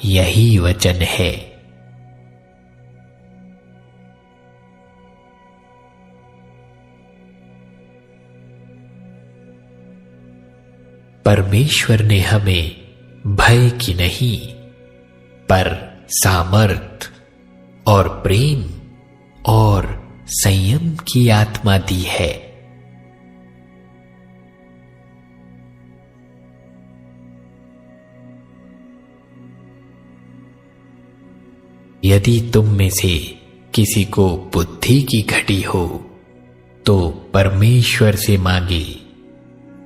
यही वचन है। परमेश्वर ने हमें भय की नहीं, पर सामर्थ और प्रेम और संयम की आत्मा दी है। यदि तुम में से किसी को बुद्धि की घटी हो तो परमेश्वर से मांगे,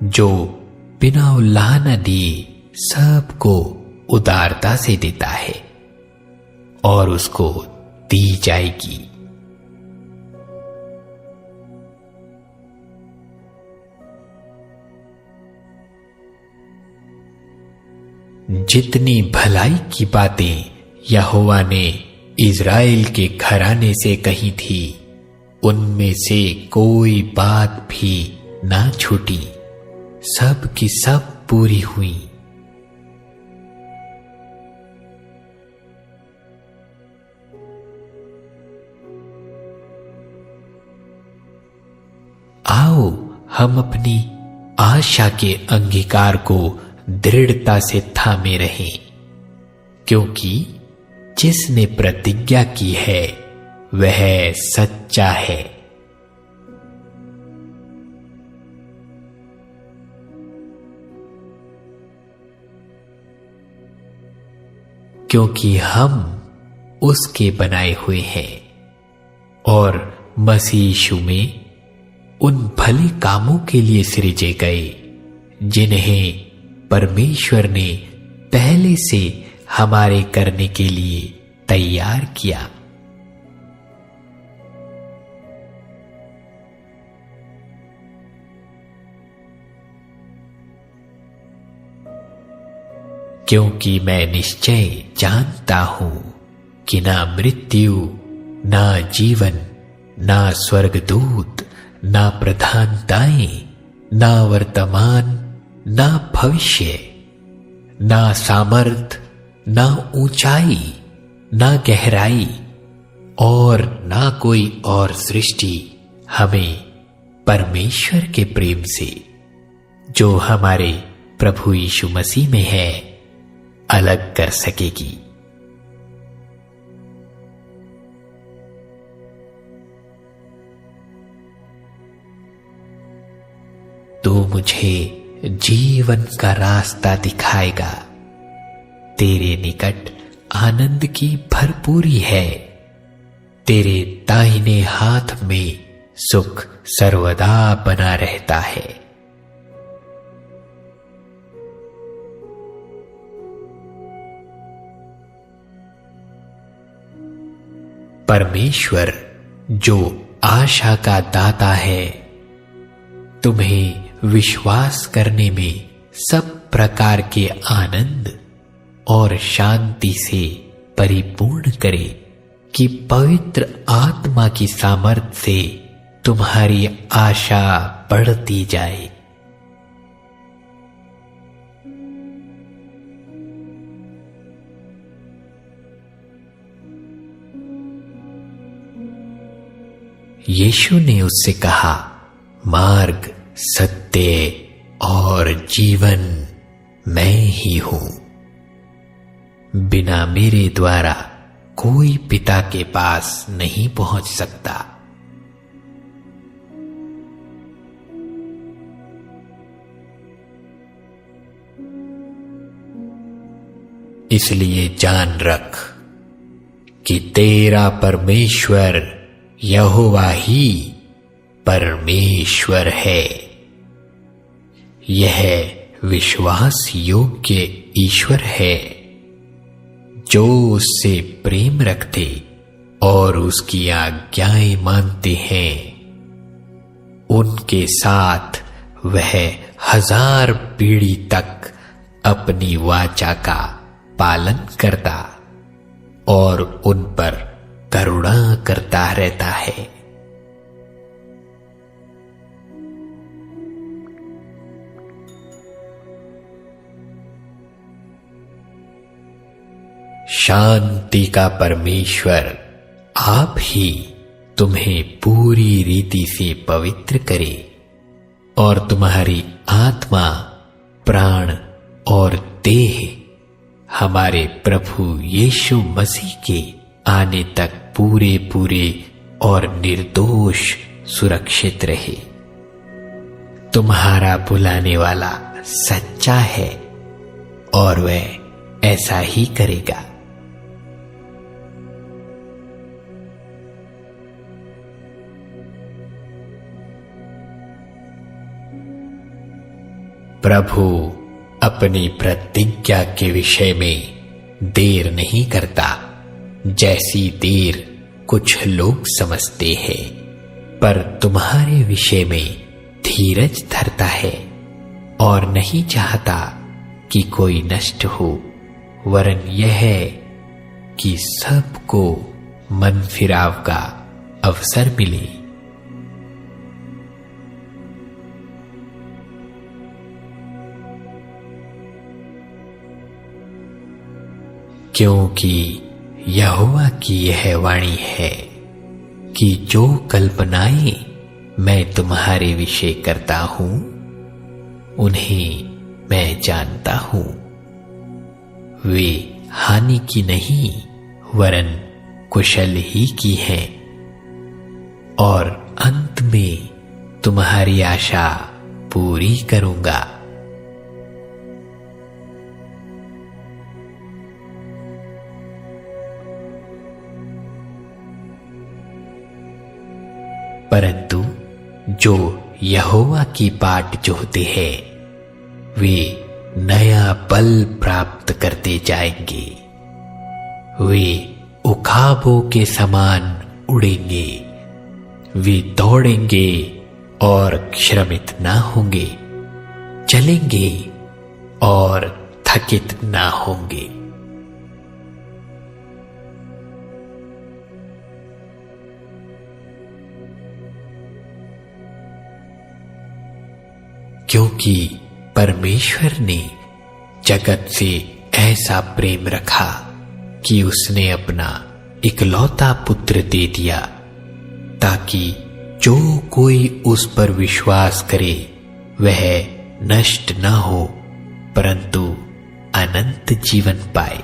जो बिना उल्लाह न दिए सबको उदारता से देता है, और उसको दी जाएगी। जितनी भलाई की बातें यहोवा ने इज़राइल के घराने से कही थी, उनमें से कोई बात भी ना छूटी, सब की सब पूरी हुई। आओ हम अपनी आशा के अंगीकार को दृढ़ता से थामे रहें, क्योंकि जिसने प्रतिज्ञा की है वह सच्चा है। क्योंकि हम उसके बनाए हुए हैं और मसीह यीशु में उन भले कामों के लिए सृजे गए जिन्हें परमेश्वर ने पहले से हमारे करने के लिए तैयार किया। क्योंकि मैं निश्चय जानता हूं कि ना मृत्यु, ना जीवन, ना स्वर्गदूत, ना प्रधानताएं, ना वर्तमान, ना भविष्य, ना सामर्थ, ना ऊंचाई, ना गहराई और ना कोई और सृष्टि हमें परमेश्वर के प्रेम से, जो हमारे प्रभु यीशु मसीह में है, अलग कर सकेगी। तू मुझे जीवन का रास्ता दिखाएगा। तेरे निकट आनंद की भरपूरी है। तेरे दाहिने हाथ में सुख सर्वदा बना रहता है। परमेश्वर जो आशा का दाता है, तुम्हें विश्वास करने में सब प्रकार के आनंद और शांति से परिपूर्ण करे, कि पवित्र आत्मा की सामर्थ से तुम्हारी आशा बढ़ती जाए। यीशु ने उससे कहा, मार्ग, सत्य और जीवन मैं ही हूं। बिना मेरे द्वारा कोई पिता के पास नहीं पहुंच सकता। इसलिए जान रख कि तेरा परमेश्वर यहोवा ही परमेश्वर है। यह विश्वास योग्य ईश्वर है, जो उससे प्रेम रखते और उसकी आज्ञाएं मानते हैं। उनके साथ वह 1000 पीढ़ी तक अपनी वाचा का पालन करता और उन पर करुणा करता रहता है। शांति का परमेश्वर आप ही तुम्हें पूरी रीति से पवित्र करे और तुम्हारी आत्मा, प्राण और देह हमारे प्रभु यीशु मसीह के आने तक पूरे पूरे और निर्दोष सुरक्षित रहे। तुम्हारा बुलाने वाला सच्चा है और वह ऐसा ही करेगा। प्रभु अपनी प्रतिज्ञा के विषय में देर नहीं करता, जैसी देर कुछ लोग समझते हैं, पर तुम्हारे विषय में धीरज धरता है और नहीं चाहता कि कोई नष्ट हो, वरन यह है कि सबको मन फिराव का अवसर मिले। क्योंकि यहोवा की यह वाणी है कि जो कल्पनाएं मैं तुम्हारे विषय करता हूं उन्हें मैं जानता हूं। वे हानि की नहीं वरन कुशल ही की हैं, और अंत में तुम्हारी आशा पूरी करूंगा। परंतु जो यहोवा की बाट जोहते हैं वे नया बल प्राप्त करते जाएंगे। वे उखाबों के समान उड़ेंगे, वे दौड़ेंगे और श्रमित ना होंगे, चलेंगे और थकित ना होंगे। क्योंकि परमेश्वर ने जगत से ऐसा प्रेम रखा कि उसने अपना इकलौता पुत्र दे दिया, ताकि जो कोई उस पर विश्वास करे वह नष्ट न हो परंतु अनंत जीवन पाए।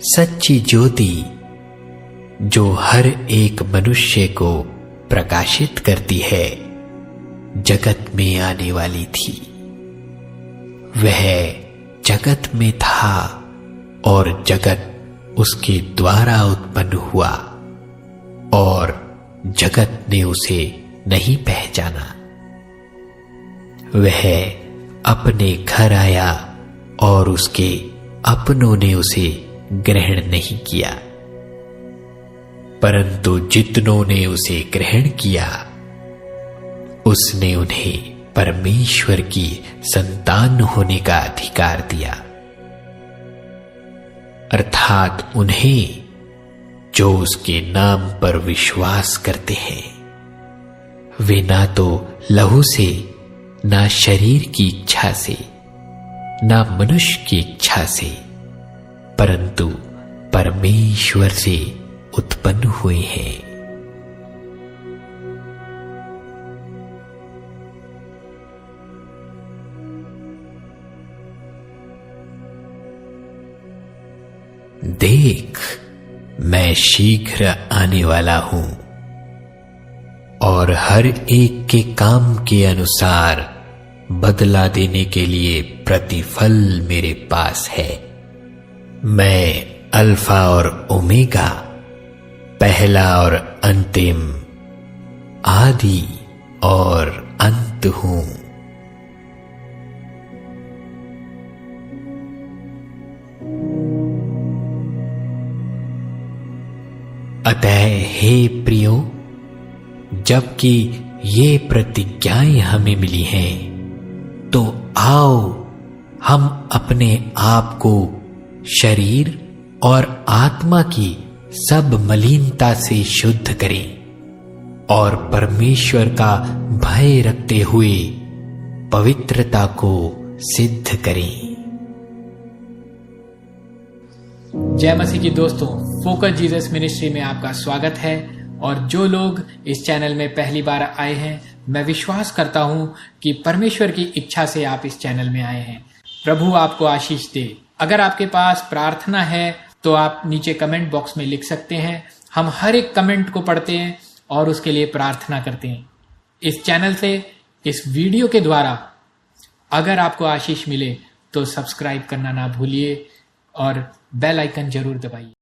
सच्ची ज्योति जो हर एक मनुष्य को प्रकाशित करती है जगत में आने वाली थी। वह जगत में था और जगत उसके द्वारा उत्पन्न हुआ और जगत ने उसे नहीं पहचाना। वह अपने घर आया और उसके अपनों ने उसे ग्रहण नहीं किया, परंतु जितनों ने उसे ग्रहण किया उसने उन्हें परमेश्वर की संतान होने का अधिकार दिया, अर्थात उन्हें जो उसके नाम पर विश्वास करते हैं। वे ना तो लहू से, ना शरीर की इच्छा से, ना मनुष्य की इच्छा से, परंतु परमेश्वर से उत्पन्न हुए हैं। देख, मैं शीघ्र आने वाला हूं और हर एक के काम के अनुसार बदला देने के लिए प्रतिफल मेरे पास है। मैं अल्फा और ओमेगा, पहला और अंतिम, आदि और अंत हूं। अतः हे प्रियो, जबकि ये प्रतिज्ञाएं हमें मिली हैं, तो आओ हम अपने आप को शरीर और आत्मा की सब मलिनता से शुद्ध करें और परमेश्वर का भय रखते हुए पवित्रता को सिद्ध करें। जय मसीह की दोस्तों, फोकस जीसस मिनिस्ट्री में आपका स्वागत है। और जो लोग इस चैनल में पहली बार आए हैं, मैं विश्वास करता हूं कि परमेश्वर की इच्छा से आप इस चैनल में आए हैं। प्रभु आपको आशीष दे। अगर आपके पास प्रार्थना है तो आप नीचे कमेंट बॉक्स में लिख सकते हैं। हम हर एक कमेंट को पढ़ते हैं और उसके लिए प्रार्थना करते हैं। इस चैनल से, इस वीडियो के द्वारा अगर आपको आशीष मिले तो सब्सक्राइब करना ना भूलिए और बेल आइकन जरूर दबाइए।